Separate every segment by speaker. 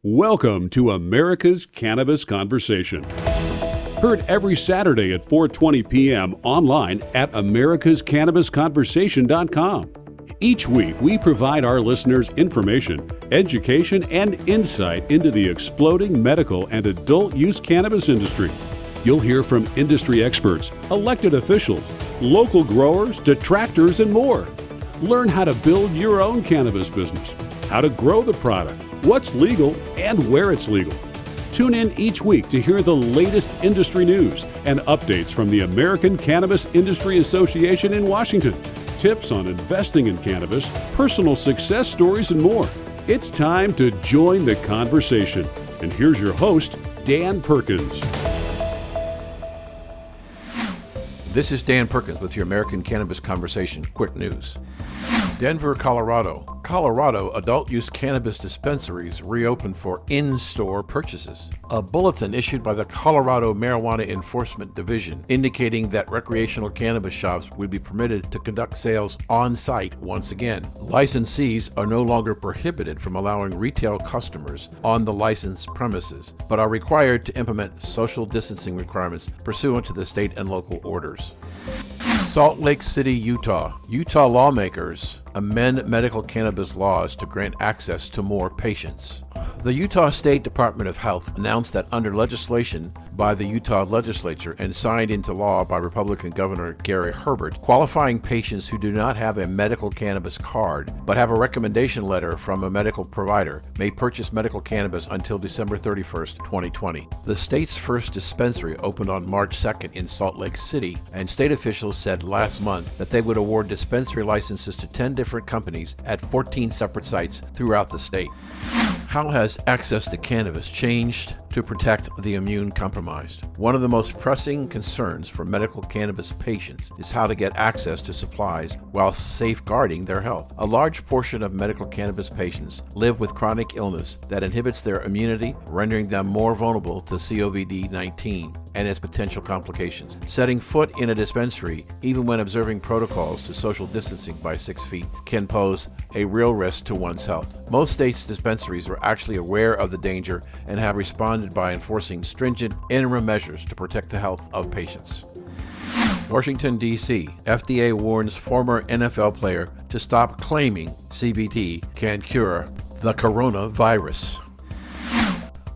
Speaker 1: Welcome to America's Cannabis Conversation. Heard every Saturday at 4:20 p.m. online at americascannabisconversation.com. Each week, we provide our listeners information, education, and insight into the exploding medical and adult use cannabis industry. You'll hear from industry experts, elected officials, local growers, detractors, and more. Learn how to build your own cannabis business, how to grow the product, what's legal, and where it's legal. Tune in each week to hear the latest industry news and updates from the American Cannabis Industry Association in Washington, tips on investing in cannabis, personal success stories, and more. It's time to join the conversation. And here's your host, Dan Perkins.
Speaker 2: This is Dan Perkins with your American Cannabis Conversation Quick News. Denver, Colorado. Colorado adult use cannabis dispensaries reopened for in-store purchases. A bulletin issued by the Colorado Marijuana Enforcement Division indicating that recreational cannabis shops would be permitted to conduct sales on-site once again. Licensees are no longer prohibited from allowing retail customers on the licensed premises, but are required to implement social distancing requirements pursuant to the state and local orders. Salt Lake City, Utah. Utah lawmakers amend medical cannabis laws to grant access to more patients. The Utah State Department of Health announced that under legislation by the Utah legislature and signed into law by Republican Governor Gary Herbert, qualifying patients who do not have a medical cannabis card but have a recommendation letter from a medical provider may purchase medical cannabis until December 31st, 2020. The state's first dispensary opened on March 2nd in Salt Lake City, and state officials said last month that they would award dispensary licenses to 10 different companies at 14 separate sites throughout the state. How has access to cannabis changed to protect the immune compromised? One of the most pressing concerns for medical cannabis patients is how to get access to supplies while safeguarding their health. A large portion of medical cannabis patients live with chronic illness that inhibits their immunity, rendering them more vulnerable to COVID-19 and its potential complications. Setting foot in a dispensary, even when observing protocols to social distancing by 6 feet, can pose a real risk to one's health. Most states' dispensaries are actually aware of the danger and have responded by enforcing stringent interim measures to protect the health of patients. Washington, D.C. FDA warns former NFL player to stop claiming CBD can cure the coronavirus.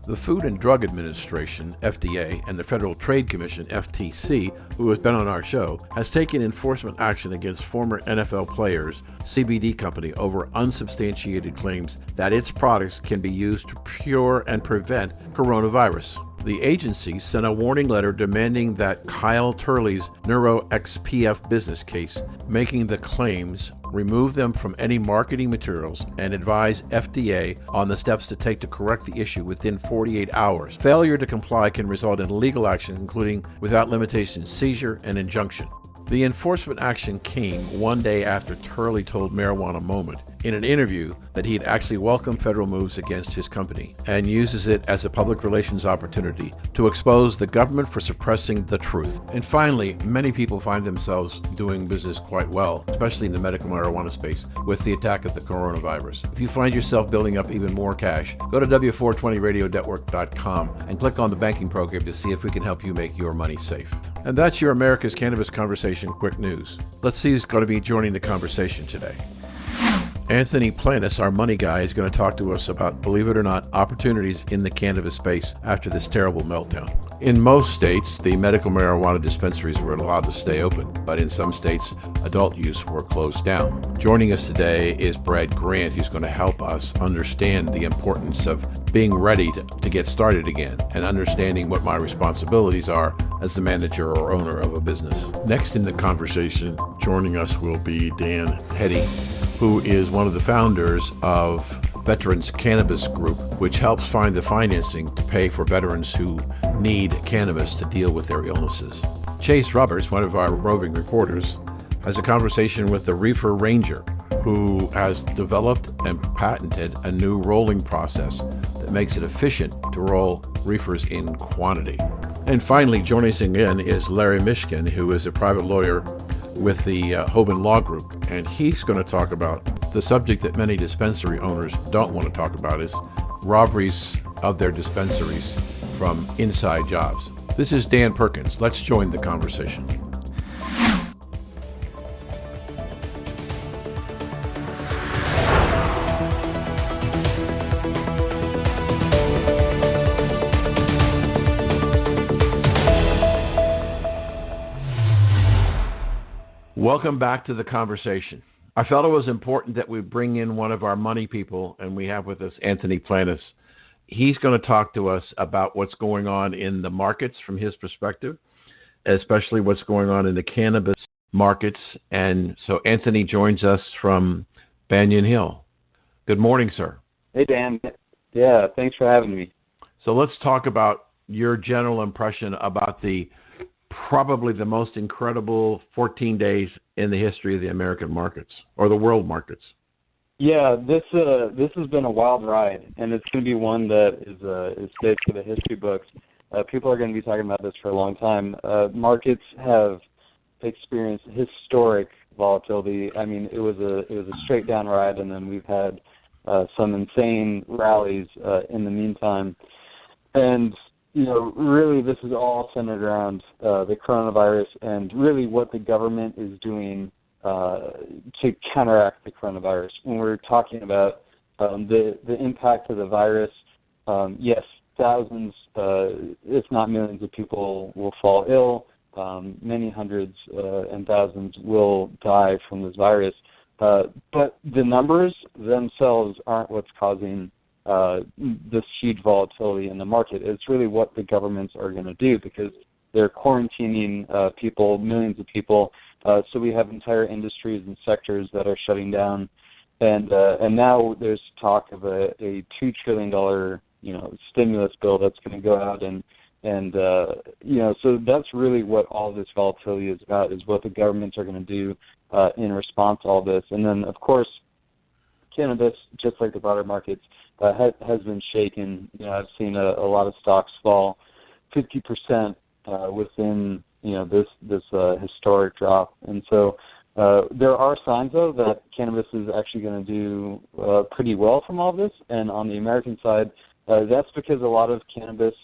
Speaker 2: The Food and Drug Administration, FDA, and the Federal Trade Commission, FTC, who has been on our show, has taken enforcement action against former NFL players' CBD company over unsubstantiated claims that its products can be used to cure and prevent coronavirus. The agency sent a warning letter demanding that Kyle Turley's NeuroXPF business case, making the claims, remove them from any marketing materials, and advise FDA on the steps to take to correct the issue within 48 hours. Failure to comply can result in legal action, including without limitation seizure and injunction. The enforcement action came one day after Turley told Marijuana Moment in an interview that he had actually welcomed federal moves against his company and uses it as a public relations opportunity to expose the government for suppressing the truth. And finally, many people find themselves doing business quite well, especially in the medical marijuana space, with the attack of the coronavirus. If you find yourself building up even more cash, go to W420RadioNetwork.com and click on the banking program to see if we can help you make your money safe. And that's your America's Cannabis Conversation Quick News. Let's see who's going to be joining the conversation today. Anthony Planas, our money guy, is going to talk to us about, believe it or not, opportunities in the cannabis space after this terrible meltdown. In most states, the medical marijuana dispensaries were allowed to stay open, but in some states, adult use were closed down. Joining us today is Brad Grant, who's going to help us understand the importance of being ready to get started again and understanding what my responsibilities are as the manager or owner of a business. Next in the conversation, joining us will be Dan Heady, who is one of the founders of Veterans Cannabis Group, which helps find the financing to pay for veterans who need cannabis to deal with their illnesses. Chase Roberts, one of our roving reporters, has a conversation with the Reefer Ranger, who has developed and patented a new rolling process that makes it efficient to roll reefers in quantity. And finally, joining us again is Larry Mishkin, who is a private lawyer with the Hoban Law Group, and he's going to talk about the subject that many dispensary owners don't want to talk about, is robberies of their dispensaries from inside jobs. This is Dan Perkins. Let's join the conversation. Welcome back to the conversation. I felt it was important that we bring in one of our money people, and we have with us Anthony Planas. He's going to talk to us about what's going on in the markets from his perspective, especially what's going on in the cannabis markets. And so Anthony joins us from Banyan Hill. Good morning, sir.
Speaker 3: Hey, Dan. Yeah, thanks for having me.
Speaker 2: So let's talk about your general impression about probably the most incredible 14 days in the history of the American markets or the world markets.
Speaker 3: Yeah, this has been a wild ride, and it's going to be one that is stayed for the history books. People are going to be talking about this for a long time. Markets have experienced historic volatility. I mean, it was a straight down ride, and then we've had some insane rallies in the meantime. And really, this is all centered around the coronavirus and really what the government is doing to counteract the coronavirus. When we're talking about the impact of the virus, yes, thousands, if not millions of people will fall ill. Many hundreds and thousands will die from this virus. But the numbers themselves aren't what's causing this huge volatility in the market. It's really what the governments are going to do, because they're quarantining people, millions of people. So we have entire industries and sectors that are shutting down, and now there's talk of a $2 trillion stimulus bill that's going to go out, and so that's really what all this volatility is about, is what the governments are going to do in response to all this. And then, of course, cannabis, just like the broader markets, has been shaken. I've seen a lot of stocks fall 50% within this historic drop. And so there are signs, though, that cannabis is actually going to do pretty well from all this. And on the American side, that's because a lot of cannabis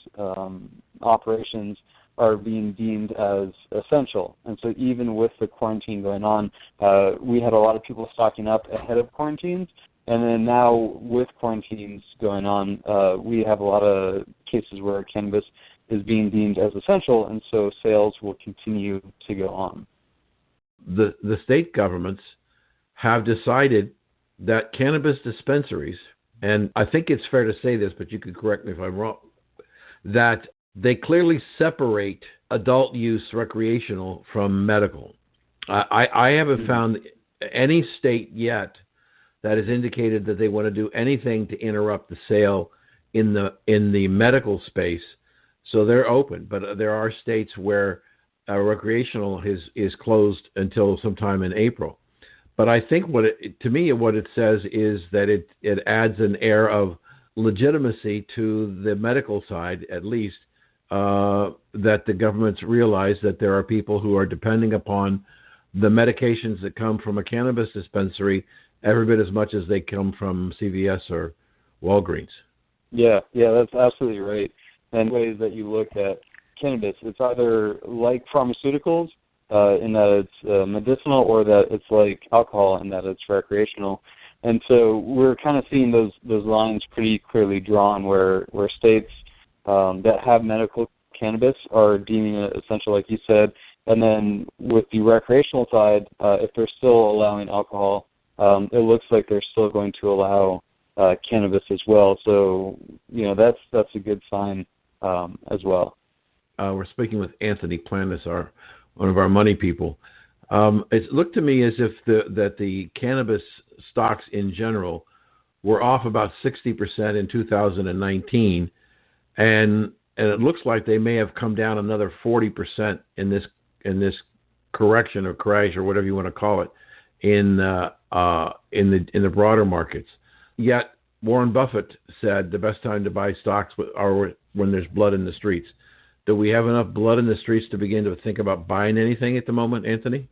Speaker 3: operations are being deemed as essential. And so even with the quarantine going on, we had a lot of people stocking up ahead of quarantines. And then now with quarantines going on, we have a lot of cases where cannabis is being deemed as essential, and so sales will continue to go on.
Speaker 2: The state governments have decided that cannabis dispensaries, and I think it's fair to say this, but you could correct me if I'm wrong, that they clearly separate adult use recreational from medical. I haven't found any state yet that has indicated that they want to do anything to interrupt the sale in the medical space. So they're open, but there are states where recreational is closed until sometime in April. But I think what it says is that it adds an air of legitimacy to the medical side, at least, that the governments realize that there are people who are depending upon the medications that come from a cannabis dispensary every bit as much as they come from CVS or Walgreens.
Speaker 3: Yeah, that's absolutely right. And ways that you look at cannabis, it's either like pharmaceuticals in that it's medicinal, or that it's like alcohol in that it's recreational. And so we're kind of seeing those lines pretty clearly drawn, where states that have medical cannabis are deeming it essential, like you said. And then with the recreational side, if they're still allowing alcohol, it looks like they're still going to allow cannabis as well. So, that's a good sign as well.
Speaker 2: We're speaking with Anthony Planas, one of our money people. It looked to me as if the cannabis stocks in general were off about 60% in 2019, and it looks like they may have come down another 40% in this correction or crash or whatever you want to call it in the broader markets. Yet Warren Buffett said the best time to buy stocks are when there's blood in the streets. Do we have enough blood in the streets to begin to think about buying anything at the moment, Anthony?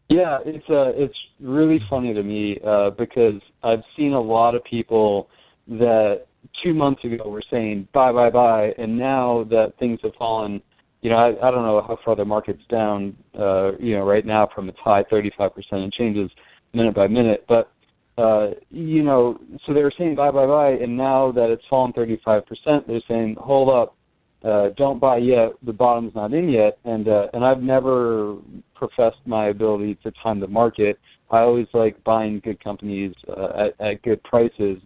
Speaker 3: Yeah, it's really funny to me because I've seen a lot of people that 2 months ago were saying buy, and now that things have fallen, I don't know how far the market's down, right now from its high 35% and changes minute by minute, but so they were saying buy, and now that it's fallen 35%, they're saying hold up, don't buy yet, the bottom's not in yet, and I've never professed my ability to time the market. I always like buying good companies at good prices,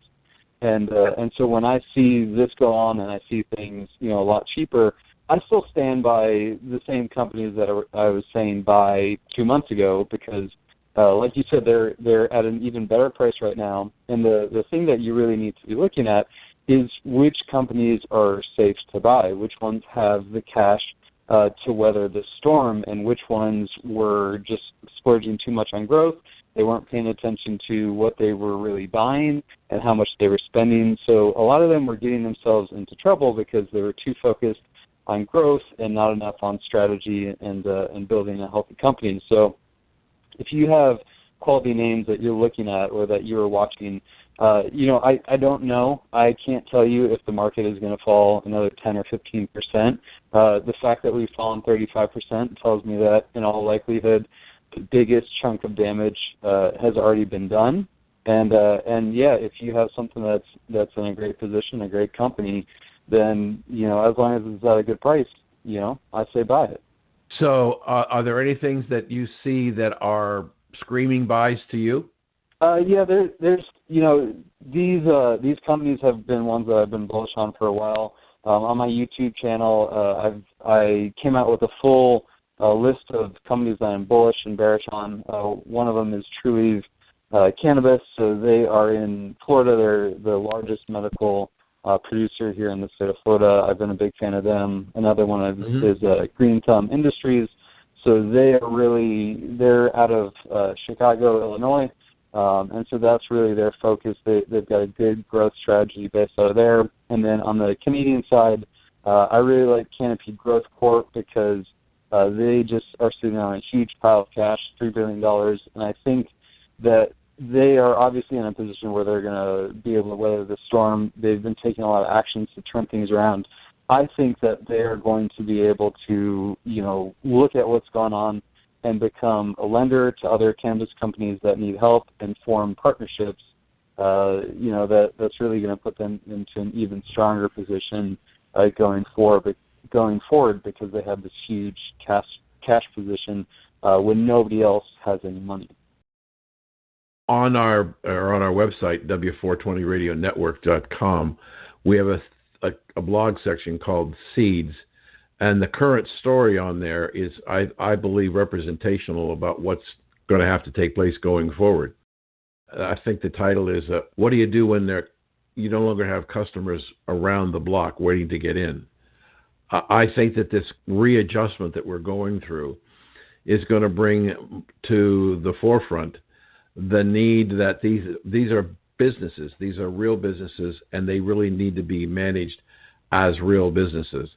Speaker 3: and so when I see this go on and I see things a lot cheaper, I still stand by the same companies that I was saying buy 2 months ago because, like you said, they're at an even better price right now. And the thing that you really need to be looking at is which companies are safe to buy, which ones have the cash to weather the storm, and which ones were just splurging too much on growth. They weren't paying attention to what they were really buying and how much they were spending. So a lot of them were getting themselves into trouble because they were too focused on growth and not enough on strategy and building a healthy company. So if you have quality names that you're looking at or that you're watching, I don't know. I can't tell you if the market is going to fall another 10 or 15%. The fact that we've fallen 35% tells me that in all likelihood the biggest chunk of damage has already been done. And if you have something that's in a great position, a great company, then, as long as it's at a good price, I say buy it.
Speaker 2: So are there any things that you see that are screaming buys to you?
Speaker 3: There's these companies have been ones that I've been bullish on for a while. On my YouTube channel, I came out with a full list of companies that I'm bullish and bearish on. One of them is Trulieve Cannabis. So they are in Florida. They're the largest medical producer here in the state of Florida. I've been a big fan of them. Another one is Green Thumb Industries. So they're out of Chicago, Illinois, and so that's really their focus. They've got a good growth strategy based out of there. And then on the Canadian side, I really like Canopy Growth Corp because they just are sitting on a huge pile of cash, $3 billion, and I think that they are obviously in a position where they're going to be able to weather the storm. They've been taking a lot of actions to turn things around. I think that they are going to be able to, look at what's going on and become a lender to other cannabis companies that need help and form partnerships, that's really going to put them into an even stronger position going forward because they have this huge cash position when nobody else has any money.
Speaker 2: On our website, W420radionetwork.com, we have a blog section called Seeds, and the current story on there is, I believe, representational about what's going to have to take place going forward. I think the title is, what do you do when you no longer have customers around the block waiting to get in? I think that this readjustment that we're going through is going to bring to the forefront the need that these are businesses, these are real businesses, and they really need to be managed as real businesses.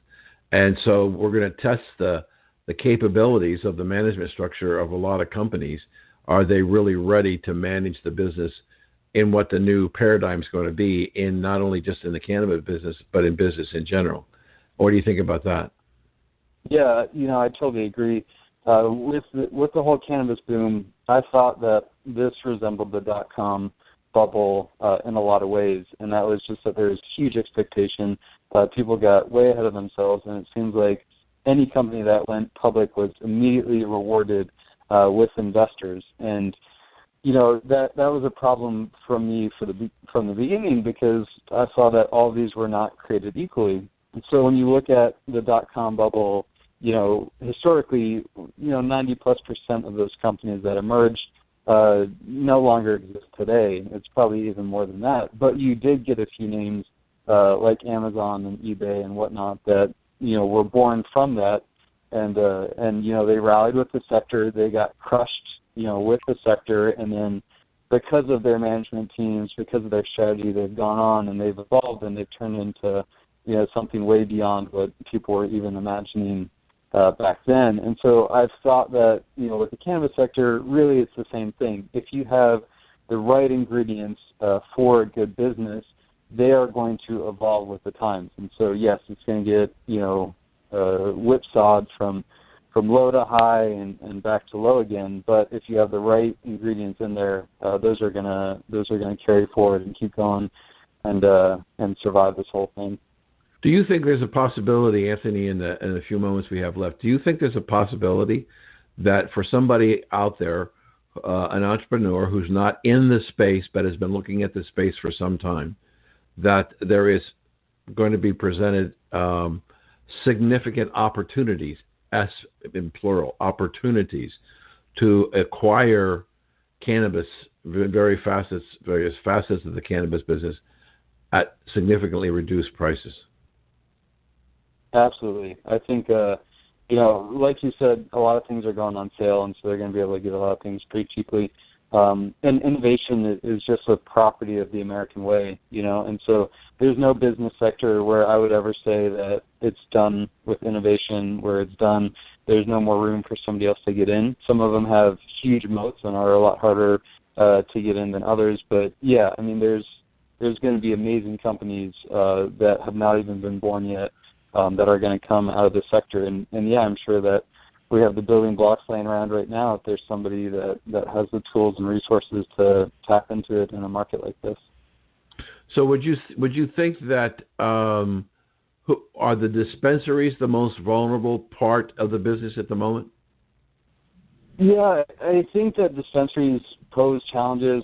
Speaker 2: And so we're going to test the capabilities of the management structure of a lot of companies. Are they really ready to manage the business in what the new paradigm is going to be, in not only just in the cannabis business, but in business in general? What do you think about that?
Speaker 3: Yeah, I totally agree. With the whole cannabis boom, I thought that this resembled the .com bubble in a lot of ways, and that was just that there was huge expectation. People got way ahead of themselves, and it seems like any company that went public was immediately rewarded with investors. And that was a problem for me from the beginning, because I saw that all of these were not created equally. And so when you look at the .com bubble, historically, 90+% of those companies that emerged no longer exist today. It's probably even more than that. But you did get a few names like Amazon and eBay and whatnot that were born from that, and they rallied with the sector. They got crushed, with the sector, and then because of their management teams, because of their strategy, they've gone on and they've evolved and they've turned into something way beyond what people were even imagining back then. And so I've thought that, with the cannabis sector, really it's the same thing. If you have the right ingredients for a good business, they are going to evolve with the times. And so, yes, it's going to get, whipsawed from low to high and back to low again. But if you have the right ingredients in there, those are gonna carry forward and keep going and survive this whole thing.
Speaker 2: Do you think there's a possibility, Anthony, in the few moments we have left, do you think there's a possibility that for somebody out there, an entrepreneur who's not in the space but has been looking at the space for some time, that there is going to be presented significant opportunities, as in plural, opportunities to acquire cannabis, various facets of the cannabis business at significantly reduced prices?
Speaker 3: Absolutely. I think, like you said, a lot of things are going on sale, and so they're going to be able to get a lot of things pretty cheaply. And innovation is just a property of the American way, and so there's no business sector where I would ever say that it's done with innovation, where it's done, there's no more room for somebody else to get in. Some of them have huge moats and are a lot harder to get in than others, but yeah, I mean, there's going to be amazing companies that have not even been born yet that are going to come out of the sector, and yeah, I'm sure that we have the building blocks laying around right now if there's somebody that has the tools and resources to tap into it in a market like this.
Speaker 2: So would you think that are the dispensaries the most vulnerable part of the business at the moment?
Speaker 3: Yeah, I think that dispensaries pose challenges.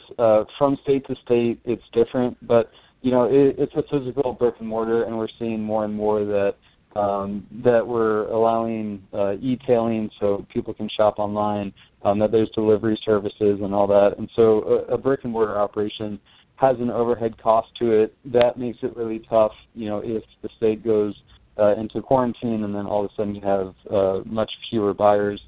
Speaker 3: From state to state, it's different, but it's a physical brick and mortar, and we're seeing more and more that we're allowing e-tailing so people can shop online, that there's delivery services and all that. And so a brick and mortar operation has an overhead cost to it. That makes it really tough, if the state goes into quarantine and then all of a sudden you have much fewer buyers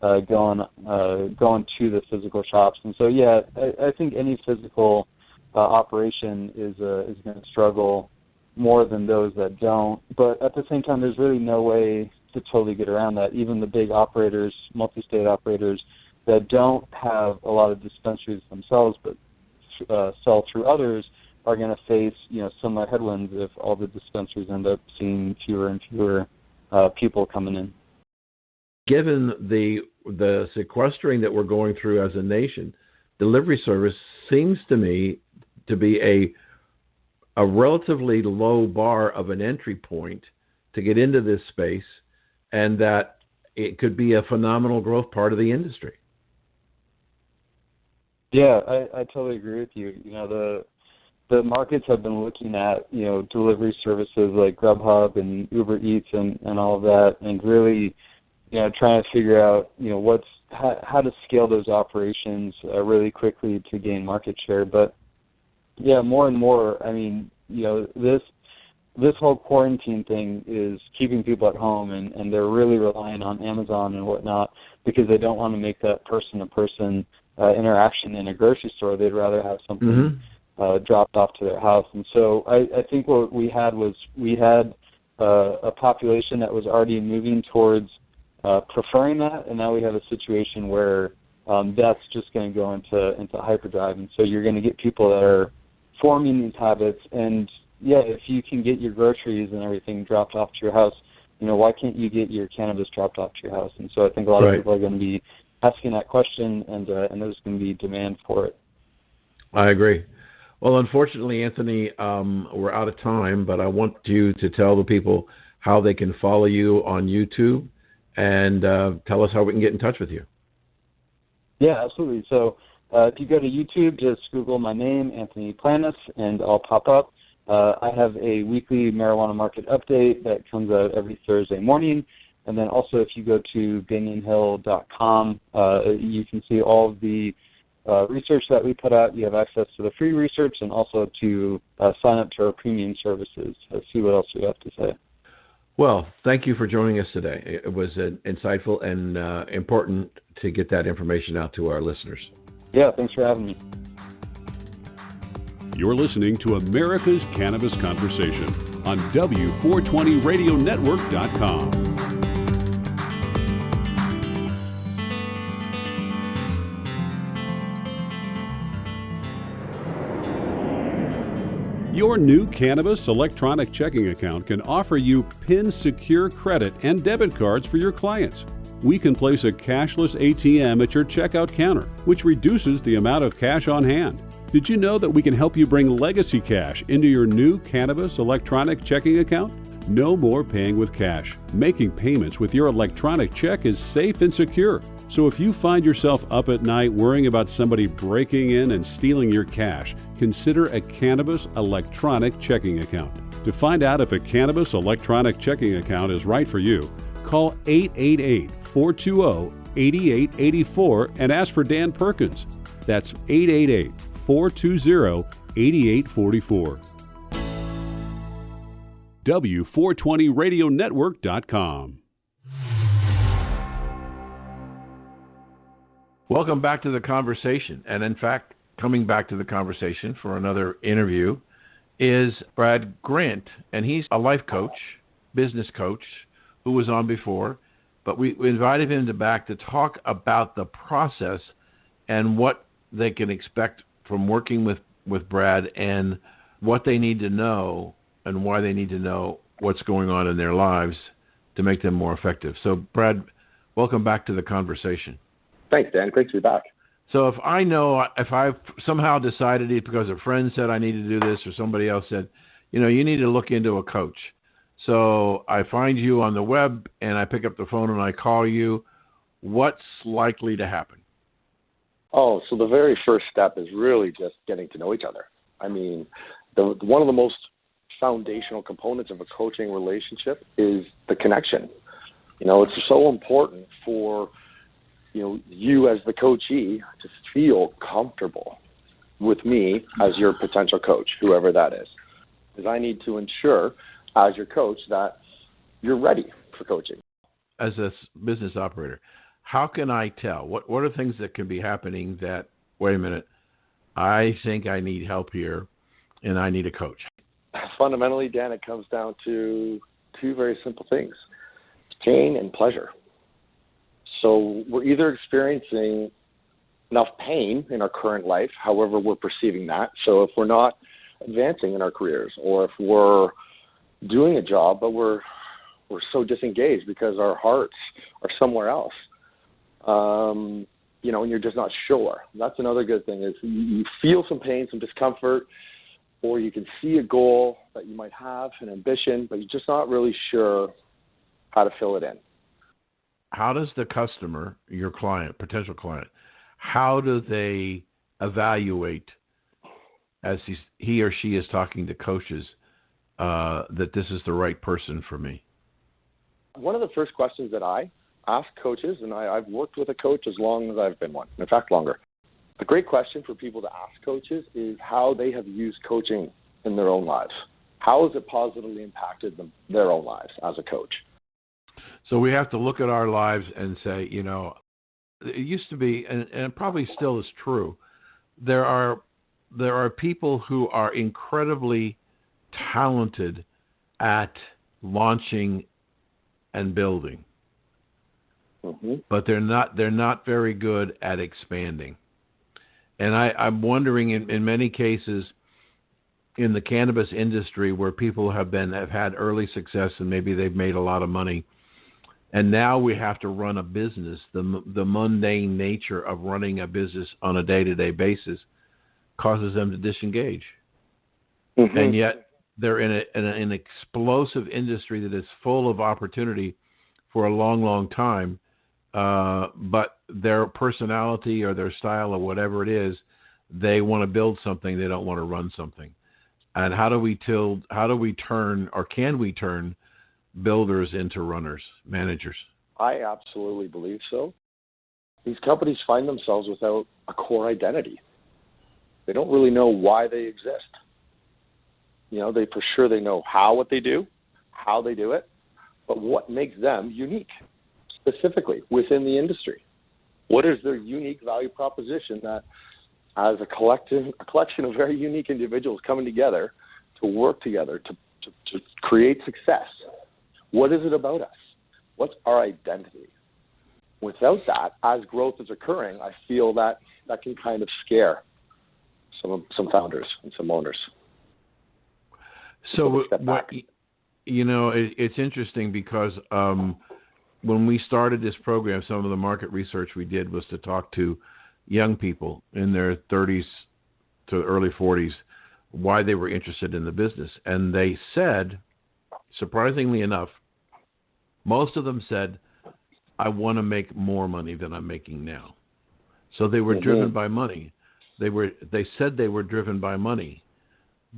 Speaker 3: going to the physical shops. And so, yeah, I think any physical operation is going to struggle more than those that don't. But at the same time, there's really no way to totally get around that. Even the big operators, multi-state operators that don't have a lot of dispensaries themselves but sell through others are going to face, similar headwinds if all the dispensaries end up seeing fewer and fewer people coming in.
Speaker 2: Given the sequestering that we're going through as a nation, delivery service seems to me to be a relatively low bar of an entry point to get into this space, and that it could be a phenomenal growth part of the industry. Yeah,
Speaker 3: I totally agree with you. The markets have been looking at, delivery services like Grubhub and Uber Eats and all of that, and really, trying to figure out, how to scale those operations really quickly to gain market share. But yeah, more and more, I mean, this whole quarantine thing is keeping people at home, and they're really relying on Amazon and whatnot because they don't want to make that person-to-person interaction in a grocery store. They'd rather have something dropped off to their house. And so I think what we had was a population that was already moving towards preferring that, and now we have a situation where that's just going to go into hyperdrive. And so you're going to get people that are forming these habits. And yeah, if you can get your groceries and everything dropped off to your house, why can't you get your cannabis dropped off to your house? And so I think a lot of people are going to be asking that question, and there's going to be demand for it.
Speaker 2: I agree. Well, unfortunately, Anthony, we're out of time, but I want you to tell the people how they can follow you on YouTube and tell us how we can get in touch with you.
Speaker 3: Yeah, absolutely. So if you go to YouTube, just Google my name, Anthony Planas, and I'll pop up. I have a weekly marijuana market update that comes out every Thursday morning. And then also if you go to banyanhill.com, you can see all of the research that we put out. You have access to the free research and also to sign up to our premium services. See what else we have to say.
Speaker 2: Well, thank you for joining us today. It was insightful and important to get that information out to our listeners.
Speaker 3: Yeah, thanks for having me.
Speaker 1: You're listening to America's Cannabis Conversation on W420RadioNetwork.com. Your new Cannabis electronic checking account can offer you PIN-secure credit and debit cards for your clients. We can place a cashless ATM at your checkout counter, which reduces the amount of cash on hand. Did you know that we can help you bring legacy cash into your new Cannabis electronic checking account? No more paying with cash. Making payments with your electronic check is safe and secure. So if you find yourself up at night worrying about somebody breaking in and stealing your cash, consider a Cannabis electronic checking account. To find out if a Cannabis electronic checking account is right for you, call 888-420-8884 and ask for Dan Perkins. That's 888-420-8844. W420radionetwork.com.
Speaker 2: Welcome back to the conversation. And in fact, coming back to the conversation for another interview is Brad Grant. And he's a life coach, business coach, who was on before. But we invited him back to talk about the process and what they can expect from working with Brad and what they need to know and why they need to know what's going on in their lives to make them more effective. So, Brad, welcome back to the conversation.
Speaker 4: Thanks, Dan. Great to be back.
Speaker 2: So if I've somehow decided it because a friend said I need to do this or somebody else said, you need to look into a coach. So I find you on the web and I pick up the phone and I call you. What's likely to happen?
Speaker 4: Oh, so the very first step is really just getting to know each other. I mean, one of the most foundational components of a coaching relationship is the connection. It's so important for you as the coachee to feel comfortable with me as your potential coach, whoever that is. Because I need to ensure as your coach that you're ready for coaching.
Speaker 2: As a business operator, how can I tell? What are things that can be happening that, wait a minute, I think I need help here and I need a coach?
Speaker 4: Fundamentally, Dan, it comes down to two very simple things: pain and pleasure. So we're either experiencing enough pain in our current life, however we're perceiving that. So if we're not advancing in our careers, or if we're doing a job but we're so disengaged because our hearts are somewhere else, and you're just not sure. That's another good thing is you feel some pain, some discomfort, or you can see a goal that you might have, an ambition, but you're just not really sure how to fill it in.
Speaker 2: How does the customer, your client, potential client, how do they evaluate as he or she is talking to coaches that this is the right person for me?
Speaker 4: One of the first questions that I ask coaches, and I've worked with a coach as long as I've been one, in fact longer. A great question for people to ask coaches is how they have used coaching in their own lives. How has it positively impacted their own lives as a coach?
Speaker 2: So we have to look at our lives and say, it used to be, and it probably still is true, there are people who are incredibly talented at launching and building, but they're not very good at expanding. And I'm wondering, in many cases, in the cannabis industry, where people have had early success and maybe they've made a lot of money, and now we have to run a business. The mundane nature of running a business on a day-to-day basis causes them to disengage. And yet they're in an explosive industry that is full of opportunity for a long, long time. But their personality or their style or whatever it is, they want to build something. They don't want to run something. And how do we turn, or can we turn builders into runners, managers?
Speaker 4: I absolutely believe so. These companies find themselves without a core identity. They don't really know why they exist. They for sure they know what they do, how they do it, but what makes them unique, specifically within the industry? What is their unique value proposition that, as a collection of very unique individuals coming together to work together to create success? What is it about us? What's our identity? Without that, as growth is occurring, I feel that can kind of scare some founders and some owners.
Speaker 2: So,
Speaker 4: step back.
Speaker 2: it's interesting because when we started this program, some of the market research we did was to talk to young people in their 30s to early 40s why they were interested in the business. And they said, surprisingly enough, most of them said, I want to make more money than I'm making now. So they were driven by money. They said they were driven by money.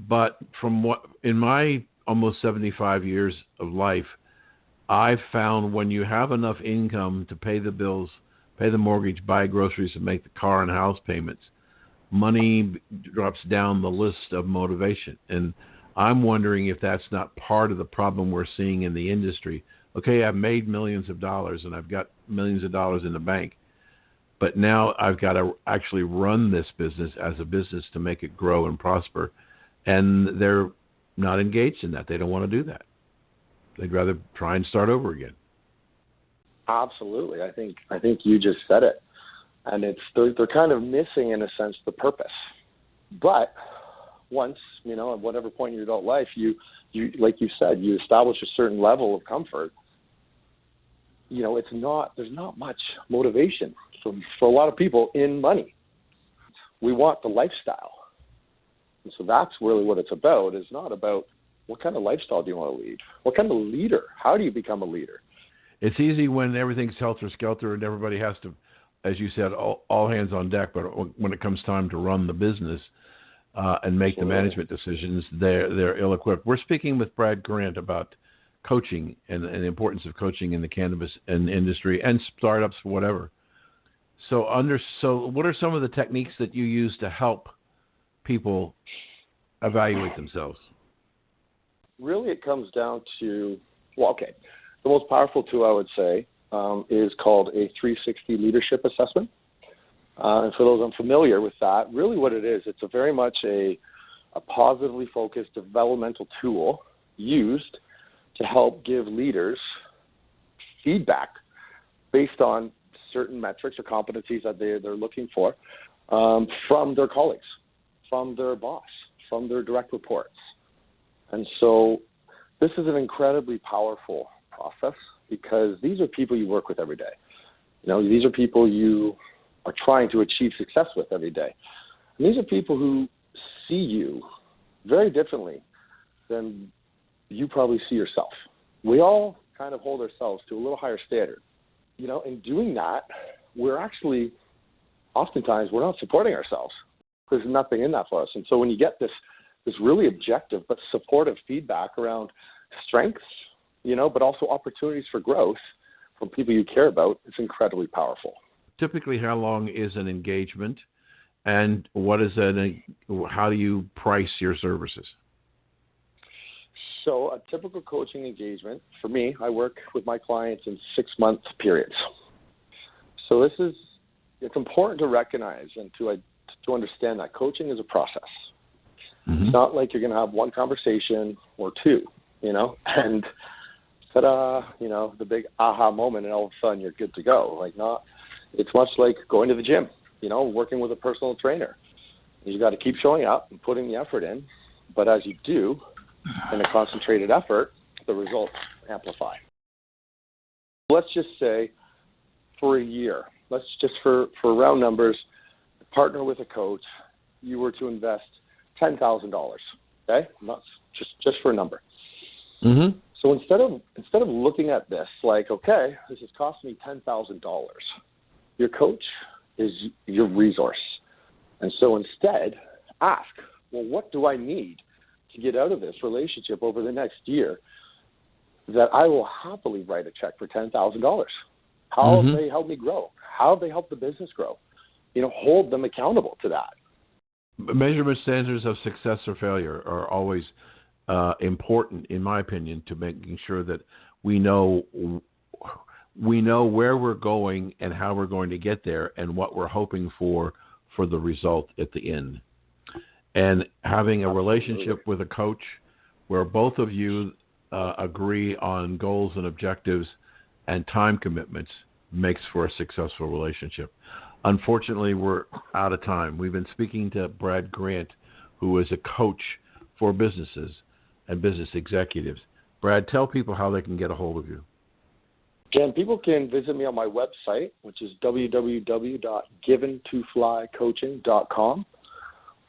Speaker 2: But from what in my almost 75 years of life, I've found when you have enough income to pay the bills, pay the mortgage, buy groceries, and make the car and house payments, money drops down the list of motivation. And I'm wondering if that's not part of the problem we're seeing in the industry. Okay, I've made millions of dollars and I've got millions of dollars in the bank, but now I've got to actually run this business as a business to make it grow and prosper. And they're not engaged in that. They don't want to do that. They'd rather try and start over again.
Speaker 4: Absolutely. I think you just said it. And they're kind of missing, in a sense, the purpose. But once, at whatever point in your adult life, you like you said, you establish a certain level of comfort, there's not much motivation for a lot of people in money. We want the lifestyle. And so that's really what it's about. It's not about what kind of lifestyle do you want to lead? What kind of leader? How do you become a leader?
Speaker 2: It's easy when everything's helter-skelter and everybody has to, as you said, all hands on deck. But when it comes time to run the business and make the management decisions, they're ill-equipped. We're speaking with Brad Grant about coaching and the importance of coaching in the cannabis industry and startups, whatever. So what are some of the techniques that you use to help people evaluate themselves?
Speaker 4: Really, it comes down to, the most powerful tool I would say is called a 360 leadership assessment. And for those unfamiliar with that, really what it is, it's very much a positively focused developmental tool used to help give leaders feedback based on certain metrics or competencies that they're looking for from their colleagues, from their boss, from their direct reports. And so this is an incredibly powerful process because these are people you work with every day. These are people you are trying to achieve success with every day. And these are people who see you very differently than you probably see yourself. We all kind of hold ourselves to a little higher standard. In doing that, we're actually, oftentimes, we're not supporting ourselves. There's nothing in that for us. And so when you get this really objective but supportive feedback around strengths, but also opportunities for growth from people you care about, it's incredibly powerful.
Speaker 2: Typically, how long is an engagement, and how do you price your services?
Speaker 4: So a typical coaching engagement, for me, I work with my clients in 6-month periods. So it's important to recognize and to understand that coaching is a process. Mm-hmm. It's not like you're going to have one conversation or two, and ta-da, the big aha moment, and all of a sudden you're good to go. It's much like going to the gym, working with a personal trainer. You got to keep showing up and putting the effort in, but as you do, in a concentrated effort, the results amplify. Let's just say for a year, let's just for round numbers, partner with a coach, you were to invest $10,000, okay? Not just for a number.
Speaker 2: Mm-hmm.
Speaker 4: So instead of looking at this like, okay, this has cost me $10,000, your coach is your resource. And so instead, ask, what do I need to get out of this relationship over the next year that I will happily write a check for $10,000? How have they helped me grow? How have they helped the business grow? Hold them accountable to that.
Speaker 2: Measurement standards of success or failure are always important, in my opinion, to making sure that we know where we're going and how we're going to get there and what we're hoping for the result at the end. And having a relationship with a coach where both of you agree on goals and objectives and time commitments makes for a successful relationship. Unfortunately, we're out of time. We've been speaking to Brad Grant, who is a coach for businesses. and business executives. Brad, tell people how they can get a hold of you.
Speaker 4: Again, people can visit me on my website, which is www.giventoflycoaching.com,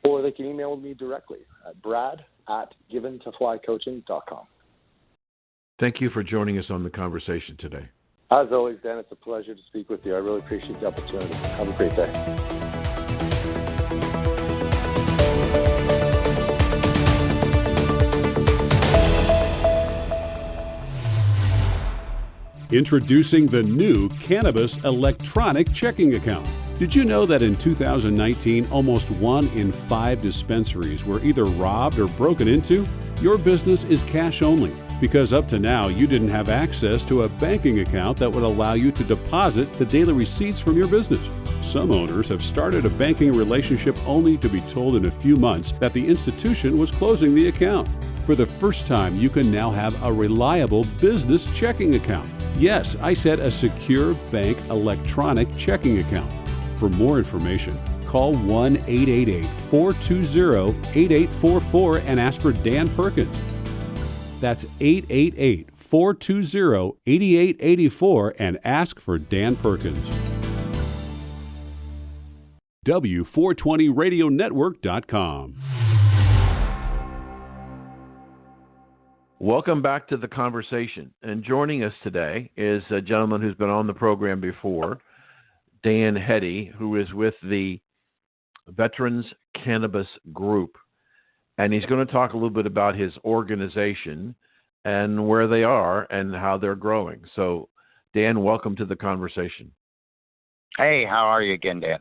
Speaker 4: or they can email me directly at brad@giventoflycoaching.com.
Speaker 2: Thank you for joining us on the conversation today.
Speaker 4: As always, Dan, it's a pleasure to speak with you. I really appreciate the opportunity. Have a great day.
Speaker 1: Introducing the new Cannabis electronic checking account. Did you know that in 2019, almost 1 in 5 dispensaries were either robbed or broken into? Your business is cash only, because up to now you didn't have access to a banking account that would allow you to deposit the daily receipts from your business. Some owners have started a banking relationship only to be told in a few months that the institution was closing the account. For the first time, you can now have a reliable business checking account. Yes, I said a secure bank electronic checking account. For more information, call 1-888-420-8844 and ask for Dan Perkins. That's 888-420-8884 and ask for Dan Perkins. W420radionetwork.com.
Speaker 2: Welcome back to the conversation. And joining us today is a gentleman who's been on the program before, Dan Heady, who is with the Veterans Cannabis Group. And he's going to talk a little bit about his organization and where they are and how they're growing. So, Dan, welcome to the conversation.
Speaker 5: Hey, how are you again, Dan?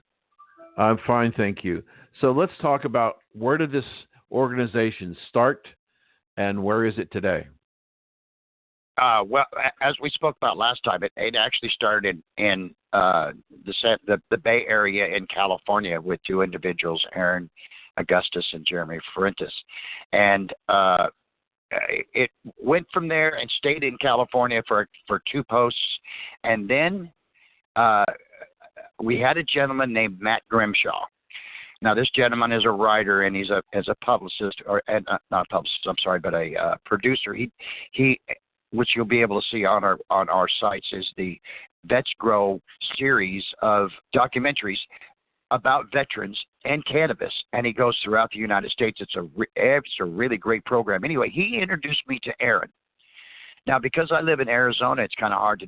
Speaker 2: I'm fine, thank you. So let's talk about, where did this organization start and where is it today?
Speaker 5: Well, as we spoke about last time, it actually started in the Bay Area in California with 2 individuals, Aaron Augustus and Jeremy Fuentes. And it went from there and stayed in California for 2 posts. And then we had a gentleman named Matt Grimshaw. Now, this gentleman is a writer, and he's a publicist, or not a publicist, I'm sorry, but a producer. He, which you'll be able to see on our sites, is the Vets Grow series of documentaries about veterans and cannabis, and he goes throughout the United States. It's a really great program. Anyway, he introduced me to Aaron. Now, because I live in Arizona, it's kind of hard to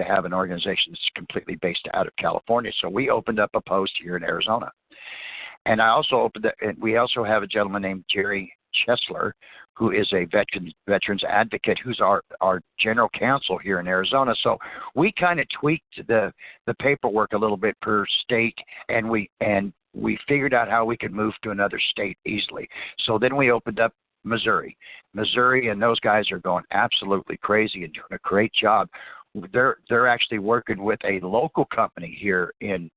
Speaker 5: have an organization that's completely based out of California. So we opened up a post here in Arizona. And we also have a gentleman named Jerry Chesler, who is a veterans advocate, who's our general counsel here in Arizona. So we kind of tweaked the paperwork a little bit per state, and we figured out how we could move to another state easily. So then we opened up Missouri, and those guys are going absolutely crazy and doing a great job. They're actually working with a local company here in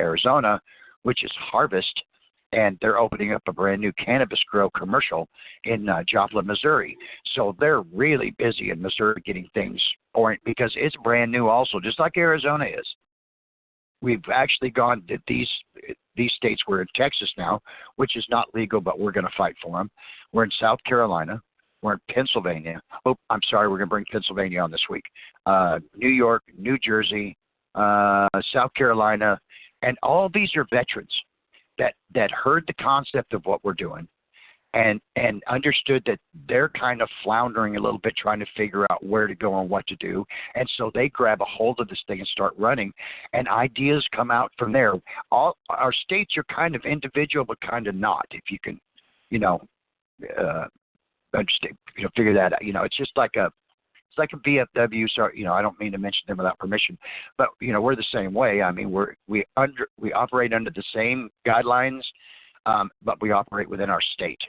Speaker 5: Arizona, which is Harvest, and they're opening up a brand new cannabis grow commercial in Joplin, Missouri. So they're really busy in Missouri getting things oriented, because it's brand new also, just like Arizona is. We've actually gone to these states. We're in Texas now, which is not legal, but we're going to fight for them. We're in South Carolina. We're in Pennsylvania. Oh, I'm sorry, we're going to bring Pennsylvania on this week. New York, New Jersey, South Carolina. And all these are veterans that heard the concept of what we're doing and understood that they're kind of floundering a little bit, trying to figure out where to go and what to do. And so they grab a hold of this thing and start running, and ideas come out from there. All our states are kind of individual, but kind of not, if you can, understand, figure that out. It's just like a VFW. So, I don't mean to mention them without permission, but we're the same way. I mean, we operate under the same guidelines, but we operate within our state.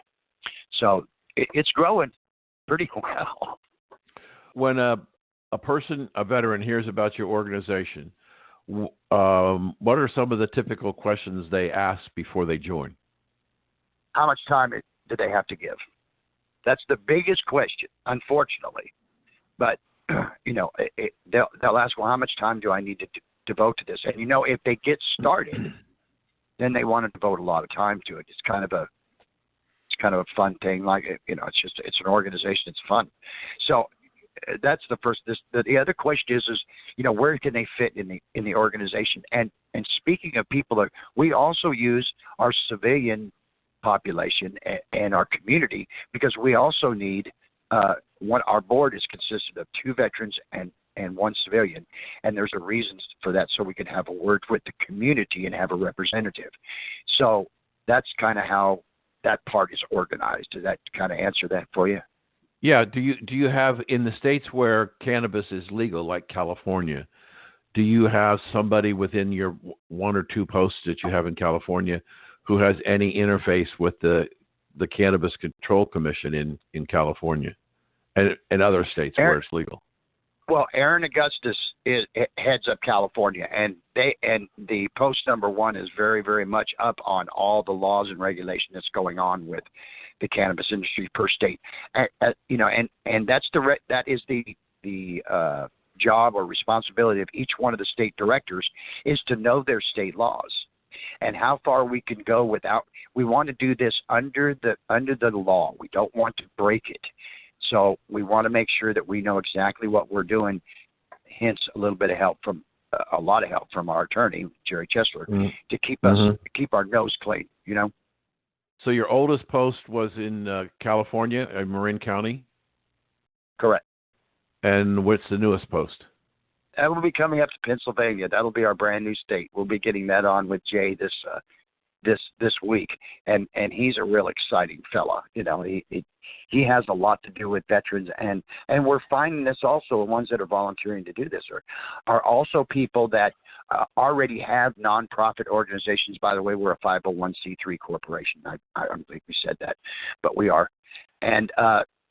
Speaker 5: So it's growing pretty well.
Speaker 2: When a veteran hears about your organization, what are some of the typical questions they ask before they join?
Speaker 5: How much time do they have to give? That's the biggest question, unfortunately. But, they'll ask, well, how much time do I need to devote to this? And, if they get started, then they want to devote a lot of time to it. It's kind of kind of a fun thing. Like, it's an organization. It's fun. So that's the first. The other question is where can they fit in the organization? And speaking of people, that we also use our civilian population and our community, because we also need our board is consisted of 2 veterans and 1 civilian, and there's a reason for that, so we can have a word with the community and have a representative. So that's kind of how that part is organized. Does that kind of answer that for you?
Speaker 2: Yeah. Do you have, in the states where cannabis is legal, like California, do you have somebody within your 1 or 2 posts that you have in California who has any interface with the Cannabis Control Commission in California and other states where it's legal?
Speaker 5: Well, Aaron Augustus heads up California, and the post number 1 is very, very much up on all the laws and regulation that's going on with the cannabis industry per state. And that's that is the job or responsibility of each one of the state directors, is to know their state laws and how far we can go without. We want to do this under the law. We don't want to break it. So we want to make sure that we know exactly what we're doing, hence a lot of help from our attorney, Jerry Chesler, to keep us keep our nose clean,
Speaker 2: So your oldest post was in California, in Marin County? Correct. And what's the newest post?
Speaker 5: That will be coming up to Pennsylvania. That'll be our brand new state. We'll be getting that on with Jay this week, and he's a real exciting fella. He has a lot to do with veterans, and we're finding this also. The ones that are volunteering to do this are also people that already have nonprofit organizations. By the way, we're a 501c3 corporation. I don't think we said that, but we are. And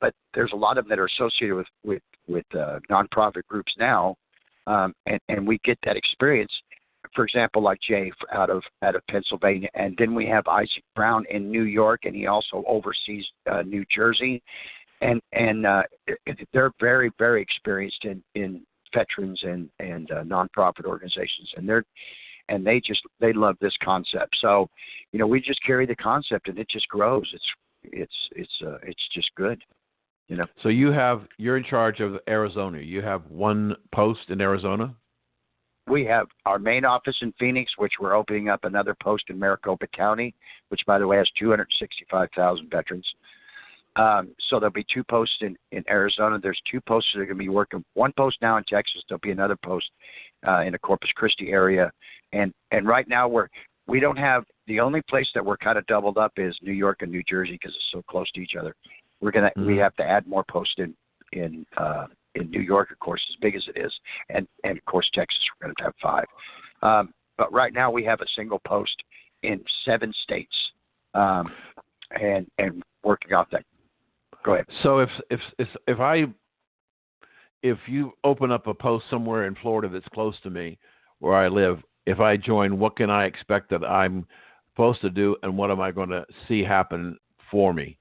Speaker 5: but there's a lot of them that are associated with nonprofit groups now, and we get that experience. For example, like Jay out of Pennsylvania, and then we have Isaac Brown in New York, and he also oversees New Jersey, and they're very, very experienced in veterans and nonprofit organizations, and they love this concept. So, we just carry the concept, and it just grows. It's just good.
Speaker 2: So you're in charge of Arizona. You have 1 post in Arizona?
Speaker 5: We have our main office in Phoenix, which we're opening up another post in Maricopa County, which, by the way, has 265,000 veterans. So there'll be 2 posts in Arizona. There's 2 posts that are going to be working. 1 post now in Texas. There'll be another post in the Corpus Christi area. And right now we don't have, the only place that we're kind of doubled up is New York and New Jersey, because it's so close to each other. We have to add more posts in New York, of course, as big as it is, and of course Texas, we're going to have 5. But right now we have a single post in 7 states, and working off that. Go ahead.
Speaker 2: So if you open up a post somewhere in Florida that's close to me, where I live, if I join, what can I expect that I'm supposed to do, and what am I going to see happen for me?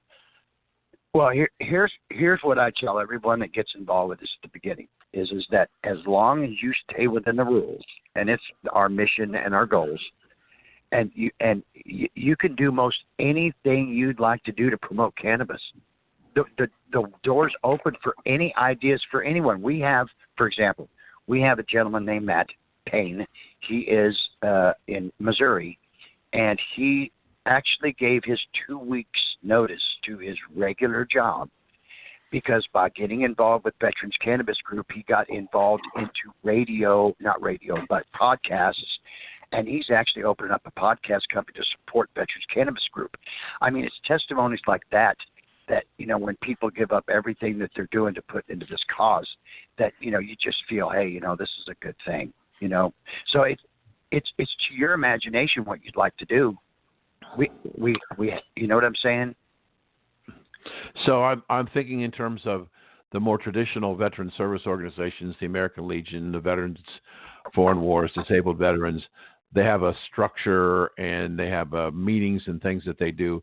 Speaker 5: Well, here's what I tell everyone that gets involved with this at the beginning is that as long as you stay within the rules, and it's our mission and our goals, and you can do most anything you'd like to do to promote cannabis. The door's open for any ideas for anyone. We have, for example, a gentleman named Matt Payne. He is in Missouri, and he actually gave his 2 weeks notice to his regular job, because by getting involved with Veterans Cannabis Group, he got involved into but podcasts, and he's actually opening up a podcast company to support Veterans Cannabis Group. I mean, it's testimonies like that when people give up everything that they're doing to put into this cause, that you just feel, hey, this is a good thing, So it's to your imagination what you'd like to do. We you know what I'm saying?
Speaker 2: So I'm thinking in terms of the more traditional veteran service organizations, the American Legion, the Veterans Foreign Wars, Disabled Veterans. They have a structure, and they have meetings and things that they do.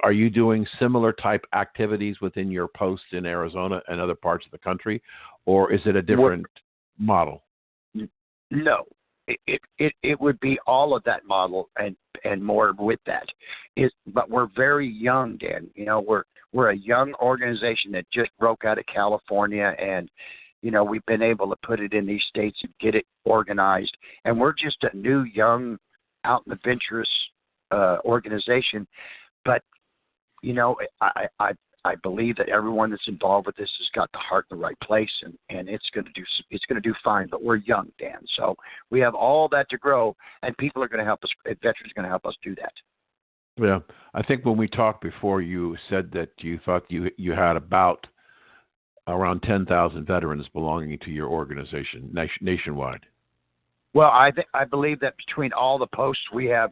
Speaker 2: Are you doing similar type activities within your post in Arizona and other parts of the country, or is it a different model?
Speaker 5: No. it would be all of that model and more with that. But we're very young, Dan. You know, we're a young organization that just broke out of California, and you know, we've been able to put it in these states and get it organized. And we're just a new, young, out in the venturous organization. But, you know, I believe that everyone that's involved with this has got the heart in the right place, and it's going to do fine. But we're young, Dan. So we have all that to grow, and people are going to help us. Veterans are going to help us do that.
Speaker 2: Yeah. I think when we talked before, you said that you thought you had about around 10,000 veterans belonging to your organization nationwide.
Speaker 5: Well, I believe that between all the posts we have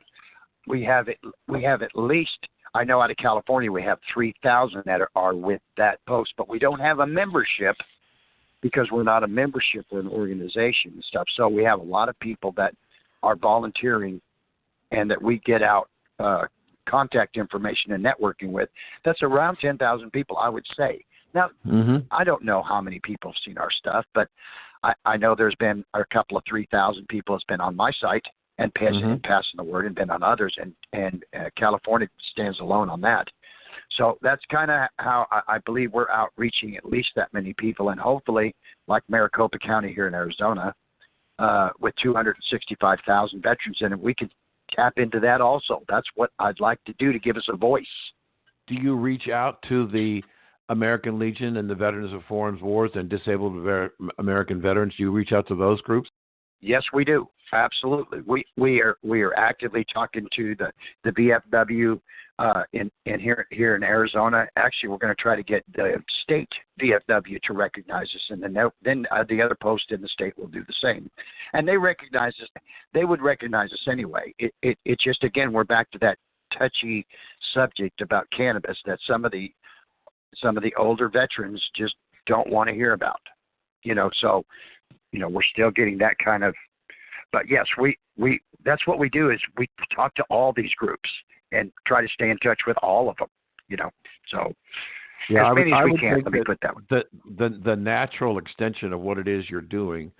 Speaker 5: at least, I know out of California we have 3,000 that are with that post, but we don't have a membership because we're not a membership, we're an organization and stuff. So we have a lot of people that are volunteering and that we get out contact information and networking with. That's around 10,000 people, I would say. Now, I don't know how many people have seen our stuff, but I know there's been a couple of 3,000 people that's been on my site and passing the word, and been on others, and California stands alone on that. So that's kind of how I believe we're outreaching at least that many people, and hopefully, like Maricopa County here in Arizona, with 265,000 veterans in it, we can tap into that also. That's what I'd like to do to give us a voice.
Speaker 2: Do you reach out to the American Legion and the Veterans of Foreign Wars and Disabled American Veterans? Do you reach out to those groups?
Speaker 5: Yes, we do. Absolutely. We are actively talking to the VFW in here in Arizona. Actually, we're going to try to get the state VFW to recognize us, and then the other post in the state will do the same. And they recognize us. They would recognize us anyway. It just, again, we're back to that touchy subject about cannabis that some of the older veterans just don't want to hear about. You know, so you know, we're still getting that kind of. But yes, we that's what we do, is we talk to all these groups and try to stay in touch with all of them, you know. So
Speaker 2: yeah,
Speaker 5: as many as we
Speaker 2: would
Speaker 5: can,
Speaker 2: think
Speaker 5: let me put that one.
Speaker 2: The natural extension of what it is you're doing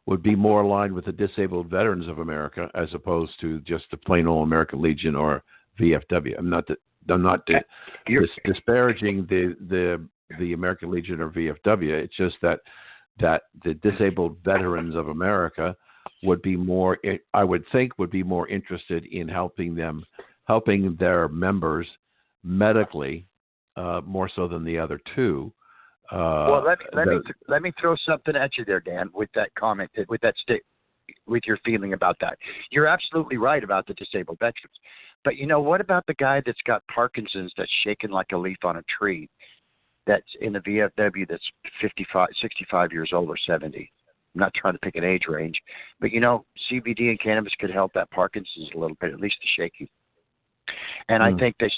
Speaker 2: would be more aligned with the Disabled Veterans of America as opposed to just the plain old American Legion or VFW. I'm not disparaging the American Legion or VFW. It's just that the Disabled Veterans of America would be more, I would think, would be more interested in helping their members medically, more so than the other two.
Speaker 5: Well, let me throw something at you there, Dan, with that comment, with your feeling about that. You're absolutely right about the disabled veterans. But you know, what about the guy that's got Parkinson's that's shaking like a leaf on a tree, that's in the VFW, that's 65 years old or 70? I'm not trying to pick an age range, but you know, CBD and cannabis could help that Parkinson's a little bit, at least the shaking. And I think they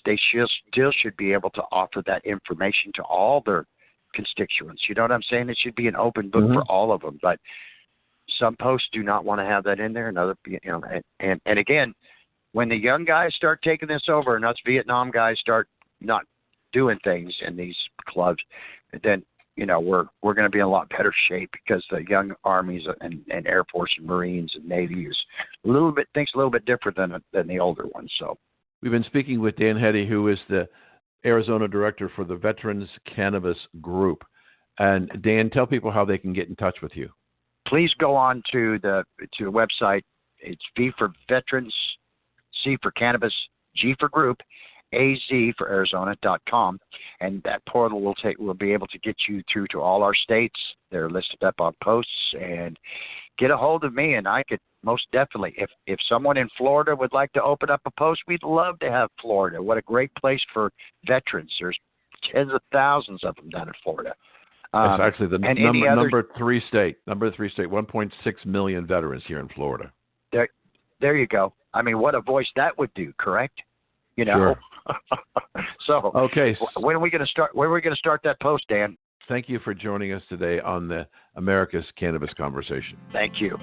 Speaker 5: still should be able to offer that information to all their constituents. You know what I'm saying? It should be an open book for all of them. But some posts do not want to have that in there, and other, you know, and again, when the young guys start taking this over, and us Vietnam guys start not doing things in these clubs, then you know we're going to be in a lot better shape, because the young armies and Air Force and Marines and Navy thinks a little bit different than the older ones. So
Speaker 2: we've been speaking with Dan Heady, who is the Arizona director for the Veterans Cannabis Group. And Dan, tell people how they can get in touch with you.
Speaker 5: Please go on to the website. It's V for Veterans, C for Cannabis, G for Group, AZ for Arizona.com, and that portal will be able to get you through to all our states. They're listed up on posts, and get a hold of me, and I could most definitely, if someone in Florida would like to open up a post, we'd love to have Florida. What a great place for veterans. There's tens of thousands of them down in Florida.
Speaker 2: That's actually the number three state, 1.6 million veterans here in Florida.
Speaker 5: There you go. I mean, what a voice that would do, correct? You know.
Speaker 2: Sure.
Speaker 5: So,
Speaker 2: okay.
Speaker 5: When are we going to start? Where are we going to start that post, Dan?
Speaker 2: Thank you for joining us today on the America's Cannabis Conversation.
Speaker 5: Thank you.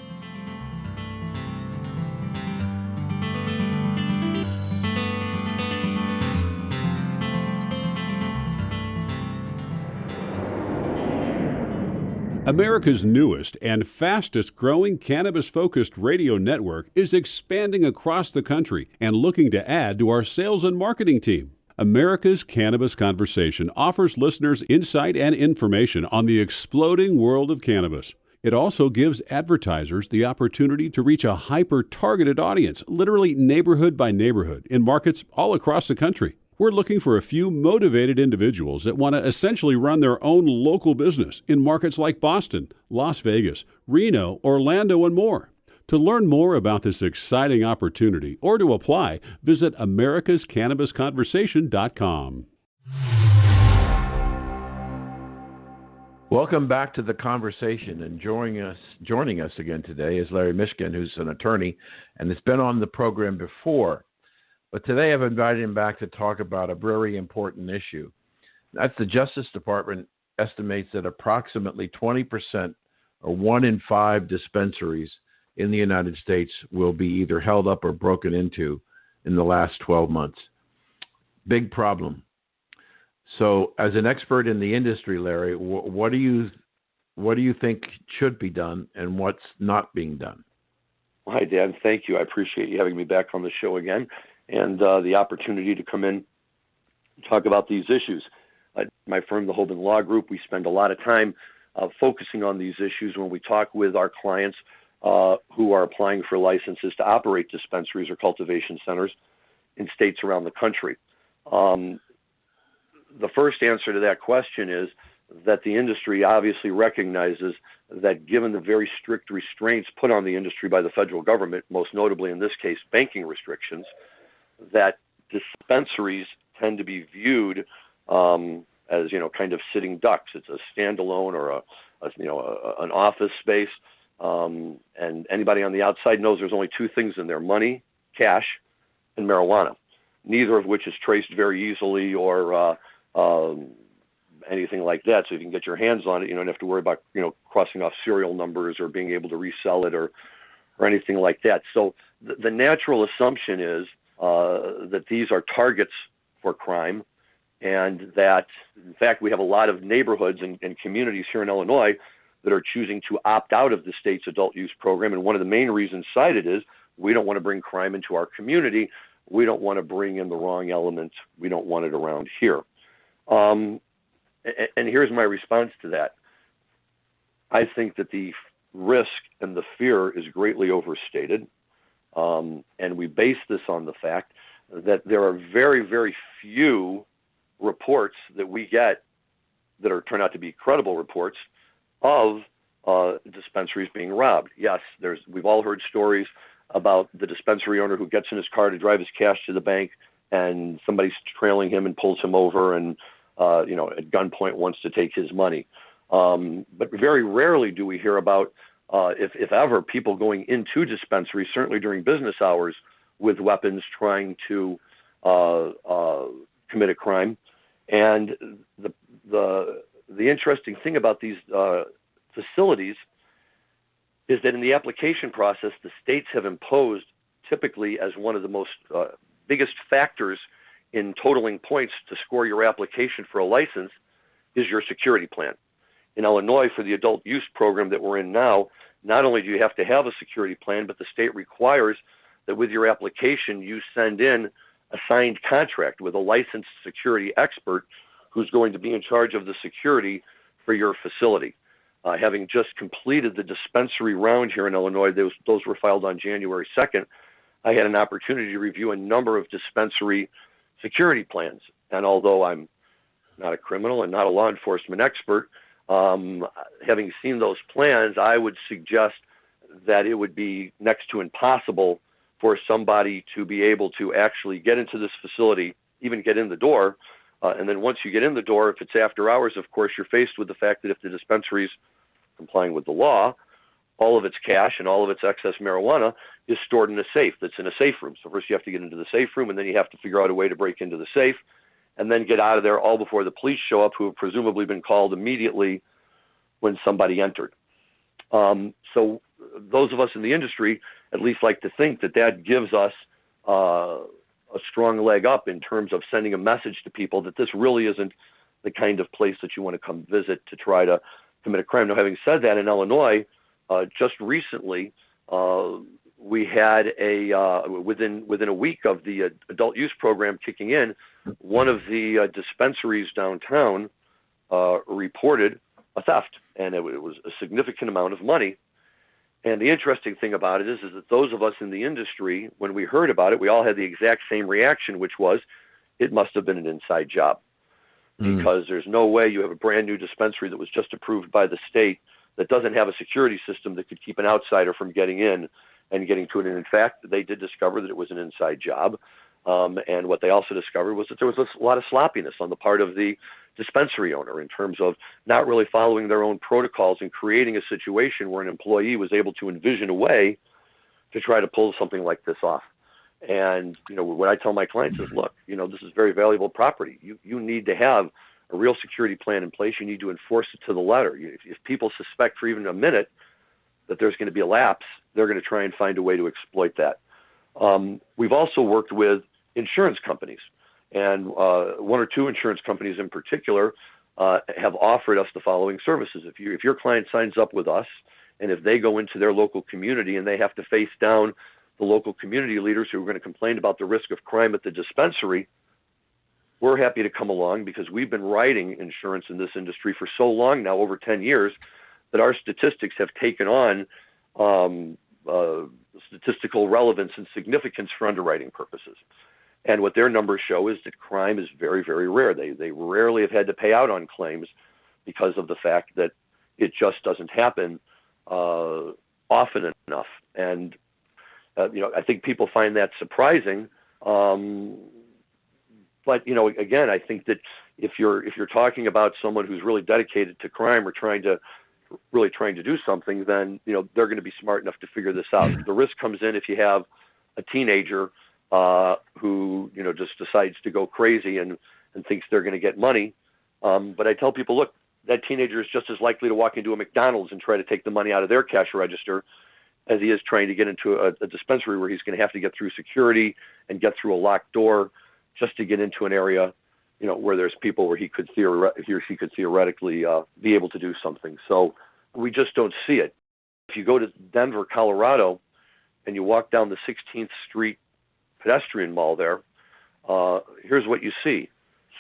Speaker 1: America's newest and fastest growing cannabis-focused radio network is expanding across the country and looking to add to our sales and marketing team. America's Cannabis Conversation offers listeners insight and information on the exploding world of cannabis. It also gives advertisers the opportunity to reach a hyper-targeted audience, literally neighborhood by neighborhood, in markets all across the country. We're looking for a few motivated individuals that want to essentially run their own local business in markets like Boston, Las Vegas, Reno, Orlando, and more. To learn more about this exciting opportunity or to apply, visit americascannabisconversation.com.
Speaker 2: Welcome back to the conversation, and joining us again today is Larry Mishkin, who's an attorney and has been on the program before. But today I've invited him back to talk about a very important issue. That's the Justice Department estimates that approximately 20%, or 1 in 5 dispensaries in the United States, will be either held up or broken into in the last 12 months. Big problem. So, as an expert in the industry, Larry, what do you think should be done, and what's not being done?
Speaker 6: Hi, Dan. Thank you. I appreciate you having me back on the show again, and the opportunity to come in and talk about these issues. My firm, the Hoban Law Group, we spend a lot of time focusing on these issues when we talk with our clients who are applying for licenses to operate dispensaries or cultivation centers in states around the country. The first answer to that question is that the industry obviously recognizes that given the very strict restraints put on the industry by the federal government, most notably in this case banking restrictions, that dispensaries tend to be viewed as, kind of sitting ducks. It's a standalone or an office space, and anybody on the outside knows there's only two things in there: money, cash, and marijuana, neither of which is traced very easily or anything like that. So if you can get your hands on it, you don't have to worry about, crossing off serial numbers or being able to resell it or anything like that. So the natural assumption is that these are targets for crime, and that, in fact, we have a lot of neighborhoods and communities here in Illinois that are choosing to opt out of the state's adult use program. And one of the main reasons cited is we don't want to bring crime into our community. We don't want to bring in the wrong element. We don't want it around here. And here's my response to that. I think that the risk and the fear is greatly overstated. And we base this on the fact that there are very, very few reports that we get that turn out to be credible reports of dispensaries being robbed. Yes, we've all heard stories about the dispensary owner who gets in his car to drive his cash to the bank, and somebody's trailing him and pulls him over and at gunpoint wants to take his money. But very rarely do we hear about, if ever, people going into dispensaries, certainly during business hours, with weapons trying to commit a crime. And the interesting thing about these facilities is that in the application process, the states have imposed, typically as one of the most biggest factors in totaling points to score your application for a license, is your security plan. In Illinois, for the adult use program that we're in now, not only do you have to have a security plan, but the state requires that with your application, you send in a signed contract with a licensed security expert who's going to be in charge of the security for your facility. Having just completed the dispensary round here in Illinois, those were filed on January 2nd, I had an opportunity to review a number of dispensary security plans. And although I'm not a criminal and not a law enforcement expert, having seen those plans, I would suggest that it would be next to impossible for somebody to be able to actually get into this facility, even get in the door. And then once you get in the door, if it's after hours, of course, you're faced with the fact that if the dispensary is complying with the law, all of its cash and all of its excess marijuana is stored in a safe that's in a safe room. So first you have to get into the safe room, and then you have to figure out a way to break into the safe and then get out of there all before the police show up, who have presumably been called immediately when somebody entered. So those of us in the industry at least like to think that gives us a strong leg up in terms of sending a message to people that this really isn't the kind of place that you want to come visit to try to commit a crime. Now, having said that, in Illinois, just recently, we had within a week of the adult use program kicking in, one of the dispensaries downtown reported a theft, and it was a significant amount of money. And the interesting thing about it is that those of us in the industry, when we heard about it, we all had the exact same reaction, which was, it must have been an inside job. Because there's no way you have a brand new dispensary that was just approved by the state that doesn't have a security system that could keep an outsider from getting in and getting to it. And in fact, they did discover that it was an inside job. And what they also discovered was that there was a lot of sloppiness on the part of the dispensary owner in terms of not really following their own protocols and creating a situation where an employee was able to envision a way to try to pull something like this off. And, what I tell my clients is, look, this is very valuable property. You need to have a real security plan in place. You need to enforce it to the letter. If people suspect for even a minute that there's going to be a lapse, they're going to try and find a way to exploit that. We've also worked with insurance companies, and one or two insurance companies in particular have offered us the following services. If your client signs up with us, and if they go into their local community and they have to face down the local community leaders who are going to complain about the risk of crime at the dispensary, we're happy to come along because we've been writing insurance in this industry for so long now, over 10 years, that our statistics have taken on statistical relevance and significance for underwriting purposes. And what their numbers show is that crime is very, very rare. They rarely have had to pay out on claims because of the fact that it just doesn't happen often enough. And I think people find that surprising. But again, I think that if you're talking about someone who's really dedicated to crime or trying to do something, then they're going to be smart enough to figure this out. The risk comes in if you have a teenager who just decides to go crazy and thinks they're going to get money. But I tell people, look, that teenager is just as likely to walk into a McDonald's and try to take the money out of their cash register as he is trying to get into a dispensary where he's going to have to get through security and get through a locked door just to get into an area, where there's people where he or she could theoretically be able to do something. So we just don't see it. If you go to Denver, Colorado, and you walk down the 16th Street pedestrian mall there, here's what you see: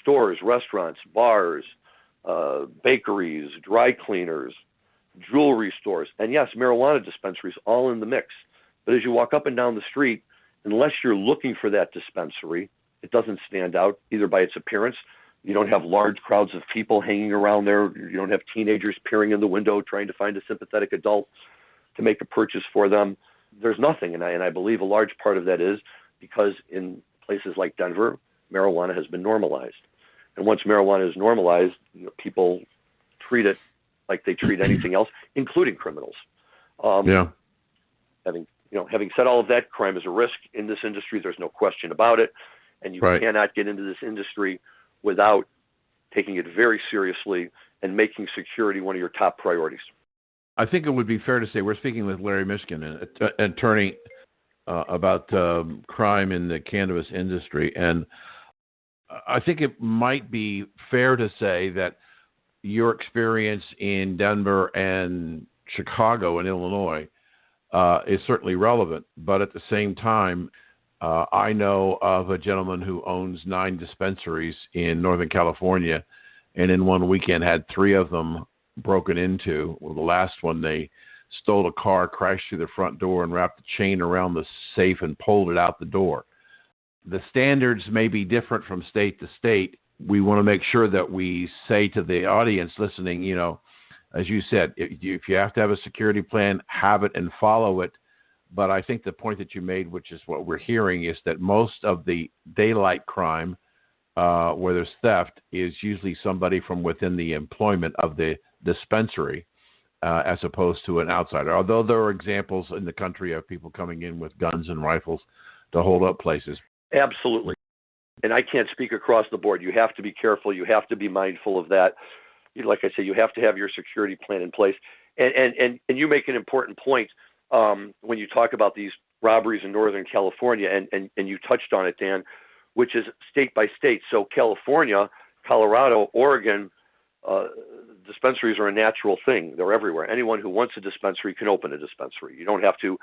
Speaker 6: stores, restaurants, bars, bakeries, dry cleaners, jewelry stores, and yes, marijuana dispensaries, all in the mix. But as you walk up and down the street, unless you're looking for that dispensary, it doesn't stand out either by its appearance. You don't have large crowds of people hanging around there. You don't have teenagers peering in the window trying to find a sympathetic adult to make a purchase for them. There's nothing, and I believe a large part of that is because in places like Denver, marijuana has been normalized. And once marijuana is normalized, people treat it like they treat anything else, including criminals. Having said all of that, crime is a risk in this industry. There's no question about it. And you cannot get into this industry without taking it very seriously and making security one of your top priorities.
Speaker 2: I think it would be fair to say we're speaking with Larry Mishkin, an attorney about crime in the cannabis industry. And I think it might be fair to say that your experience in Denver and Chicago and Illinois is certainly relevant. But at the same time, I know of a gentleman who owns 9 dispensaries in Northern California, and in one weekend had 3 of them broken into. Well, the last one, they stole a car, crashed through the front door, and wrapped the chain around the safe and pulled it out the door. The standards may be different from state to state. We want to make sure that we say to the audience listening, as you said, if you have to have a security plan, have it and follow it. But I think the point that you made, which is what we're hearing, is that most of the daylight crime, where there's theft, is usually somebody from within the employment of the dispensary, as opposed to an outsider. Although there are examples in the country of people coming in with guns and rifles to hold up places.
Speaker 6: Absolutely. And I can't speak across the board. You have to be careful. You have to be mindful of that. Like I say, you have to have your security plan in place. And you make an important point when you talk about these robberies in Northern California, and you touched on it, Dan, which is state by state. So California, Colorado, Oregon, dispensaries are a natural thing. They're everywhere. Anyone who wants a dispensary can open a dispensary. You don't have to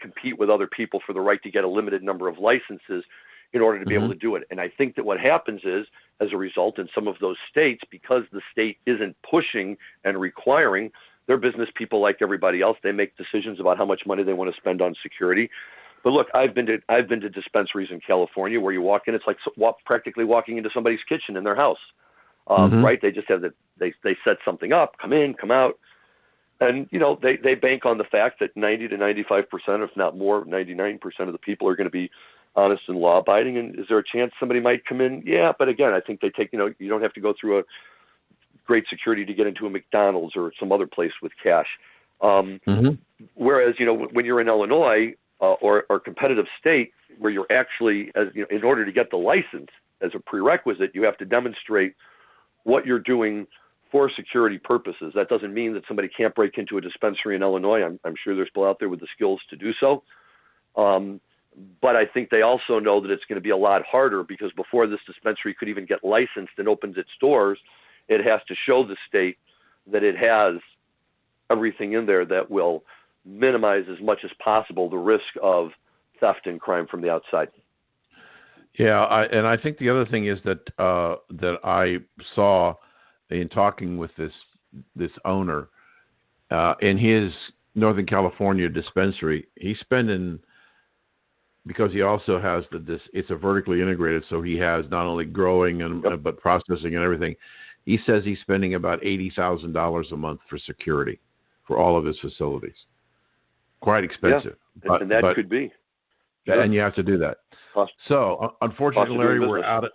Speaker 6: compete with other people for the right to get a limited number of licenses in order to be able to do it. And I think that what happens is, as a result, in some of those states, because the state isn't pushing and requiring, they're business people like everybody else. They make decisions about how much money they want to spend on security. But look, I've been to dispensaries in California where you walk in, it's like practically walking into somebody's kitchen in their house, right? They just have they set something up, come in, come out. And, they bank on the fact that 90 to 95%, if not more, 99% of the people are going to be honest and law-abiding. And is there a chance somebody might come in? Yeah, but again, I think they take, you don't have to go through a great security to get into a McDonald's or some other place with cash. Whereas, when you're in Illinois or competitive state where you're actually, in order to get the license as a prerequisite, you have to demonstrate what you're doing for security purposes. That doesn't mean that somebody can't break into a dispensary in Illinois. I'm sure there's people out there with the skills to do so. But I think they also know that it's going to be a lot harder because before this dispensary could even get licensed and opens its doors, it has to show the state that it has everything in there that will minimize as much as possible the risk of theft and crime from the outside.
Speaker 2: Yeah, I think the other thing is that that I saw in talking with this owner in his Northern California dispensary, he's spending, because he also has it's a vertically integrated, so he has not only growing and but processing and everything. He says he's spending about $80,000 a month for security for all of his facilities. Quite expensive.
Speaker 6: Yeah, and that could be.
Speaker 2: And you have to do that. So, unfortunately, Larry, we're out of...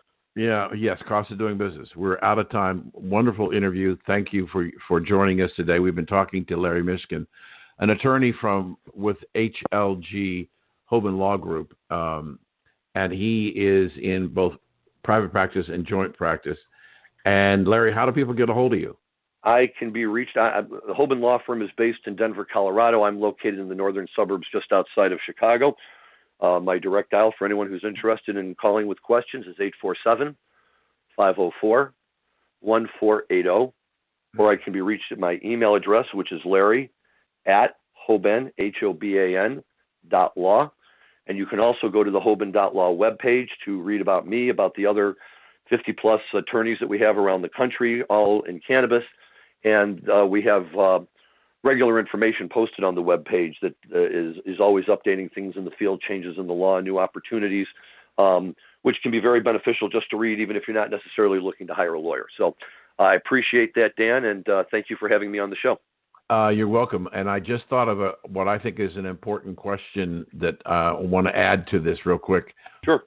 Speaker 2: cost of doing business. We're out of time. Wonderful interview. Thank you for joining us today. We've been talking to Larry Mishkin, an attorney with HLG Hoban Law Group, and he is in both private practice and joint practice. And Larry, how do people get a hold of you?
Speaker 6: I can be reached. The Hoban Law Firm is based in Denver, Colorado. I'm located in the northern suburbs just outside of Chicago. My direct dial for anyone who's interested in calling with questions is 847-504-1480, or I can be reached at my email address, which is larry@hoban, HOBAN.law. And you can also go to the Hoban.law webpage to read about me, about the other 50-plus attorneys that we have around the country, all in cannabis. And we have regular information posted on the webpage that is always updating things in the field, changes in the law, new opportunities, which can be very beneficial just to read, even if you're not necessarily looking to hire a lawyer. So I appreciate that, Dan, and thank you for having me on the show.
Speaker 2: You're welcome. And I just thought of what I think is an important question that I want to add to this real quick.
Speaker 6: Sure.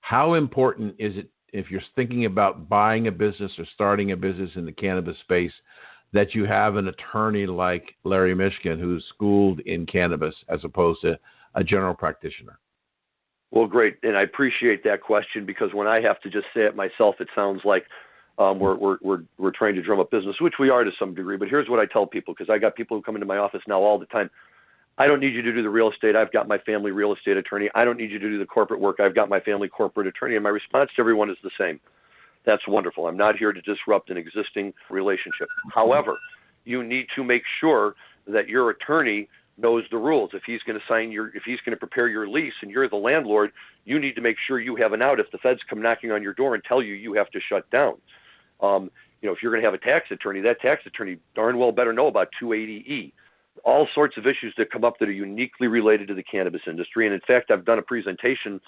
Speaker 2: How important is it, if you're thinking about buying a business or starting a business in the cannabis space, that you have an attorney like Larry Mishkin who's schooled in cannabis as opposed to a general practitioner?
Speaker 6: Well, great. And I appreciate that question, because when I have to just say it myself, it sounds like we're trying to drum up business, which we are to some degree. But here's what I tell people, because I got people who come into my office now all the time. I don't need you to do the real estate. I've got my family real estate attorney. I don't need you to do the corporate work. I've got my family corporate attorney. And my response to everyone is the same. That's wonderful. I'm not here to disrupt an existing relationship. However, you need to make sure that your attorney knows the rules. If he's going to prepare your lease and you're the landlord, you need to make sure you have an out if the feds come knocking on your door and tell you have to shut down. If you're going to have a tax attorney, that tax attorney darn well better know about 280E. All sorts of issues that come up that are uniquely related to the cannabis industry. And in fact, I've done a presentation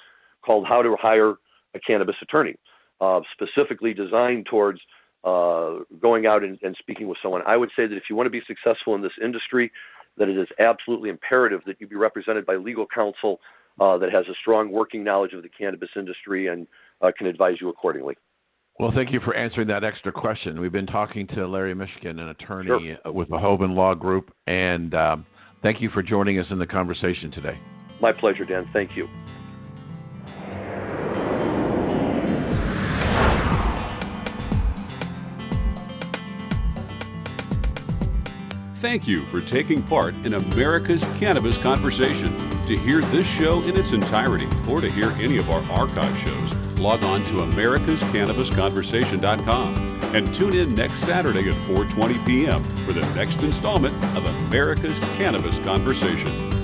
Speaker 6: called How to Hire a Cannabis Attorney, specifically designed towards going out and speaking with someone. I would say that if you want to be successful in this industry, that it is absolutely imperative that you be represented by legal counsel that has a strong working knowledge of the cannabis industry and can advise you accordingly.
Speaker 2: Well, thank you for answering that extra question. We've been talking to Larry Mishkin, an attorney with the Hoban Law Group, and thank you for joining us in the conversation today.
Speaker 6: My pleasure, Dan. Thank you.
Speaker 1: Thank you for taking part in America's Cannabis Conversation. To hear this show in its entirety or to hear any of our archive shows, log on to americascannabisconversation.com. And tune in next Saturday at 4:20 p.m. for the next installment of America's Cannabis Conversation.